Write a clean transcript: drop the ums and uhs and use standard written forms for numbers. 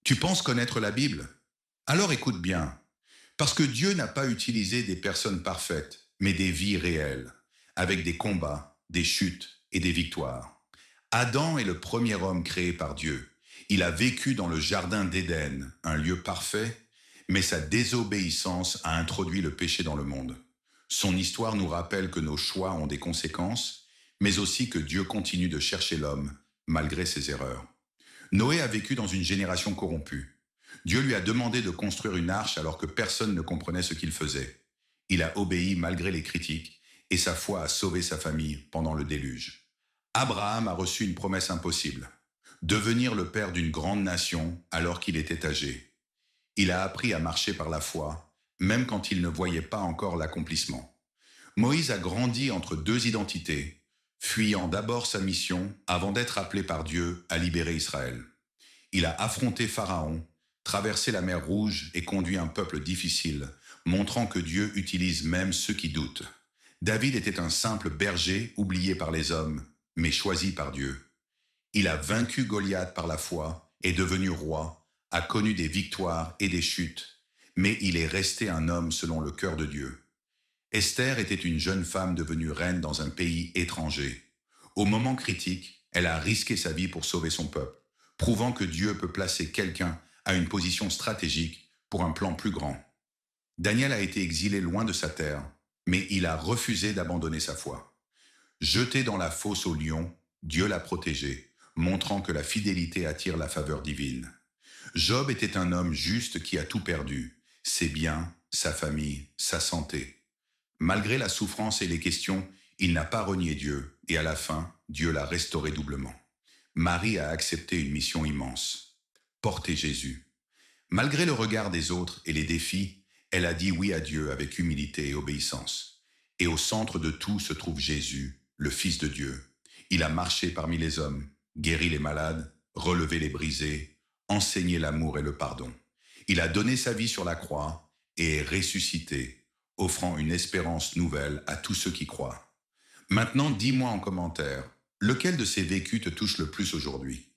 Tu penses connaître la Bible? Alors écoute bien, parce que Dieu n'a pas utilisé des personnes parfaites, mais des vies réelles, avec des combats, des chutes et des victoires. Adam est le premier homme créé par Dieu. Il a vécu dans le jardin d'Éden, un lieu parfait, mais sa désobéissance a introduit le péché dans le monde. Son histoire nous rappelle que nos choix ont des conséquences, mais aussi que Dieu continue de chercher l'homme, malgré ses erreurs. Noé a vécu dans une génération corrompue. Dieu lui a demandé de construire une arche alors que personne ne comprenait ce qu'il faisait. Il a obéi malgré les critiques et sa foi a sauvé sa famille pendant le déluge. Abraham a reçu une promesse impossible, devenir le père d'une grande nation alors qu'il était âgé. Il a appris à marcher par la foi, même quand il ne voyait pas encore l'accomplissement. Moïse a grandi entre deux identités, fuyant d'abord sa mission avant d'être appelé par Dieu à libérer Israël. Il a affronté Pharaon, traversé la mer Rouge et conduit un peuple difficile, montrant que Dieu utilise même ceux qui doutent. David était un simple berger oublié par les hommes, mais choisi par Dieu. Il a vaincu Goliath par la foi, est devenu roi, a connu des victoires et des chutes, mais il est resté un homme selon le cœur de Dieu. Esther était une jeune femme devenue reine dans un pays étranger. Au moment critique, elle a risqué sa vie pour sauver son peuple, prouvant que Dieu peut placer quelqu'un à une position stratégique pour un plan plus grand. Daniel a été exilé loin de sa terre, mais il a refusé d'abandonner sa foi. Jeté dans la fosse aux lions, Dieu l'a protégé, montrant que la fidélité attire la faveur divine. Job était un homme juste qui a tout perdu, ses biens, sa famille, sa santé. Malgré la souffrance et les questions, il n'a pas renié Dieu, et à la fin, Dieu l'a restauré doublement. Marie a accepté une mission immense, porter Jésus. Malgré le regard des autres et les défis, elle a dit oui à Dieu avec humilité et obéissance. Et au centre de tout se trouve Jésus, le Fils de Dieu. Il a marché parmi les hommes, guéri les malades, relevé les brisés, enseigné l'amour et le pardon. Il a donné sa vie sur la croix et est ressuscité, offrant une espérance nouvelle à tous ceux qui croient. Maintenant, dis-moi en commentaire, lequel de ces vécus te touche le plus aujourd'hui?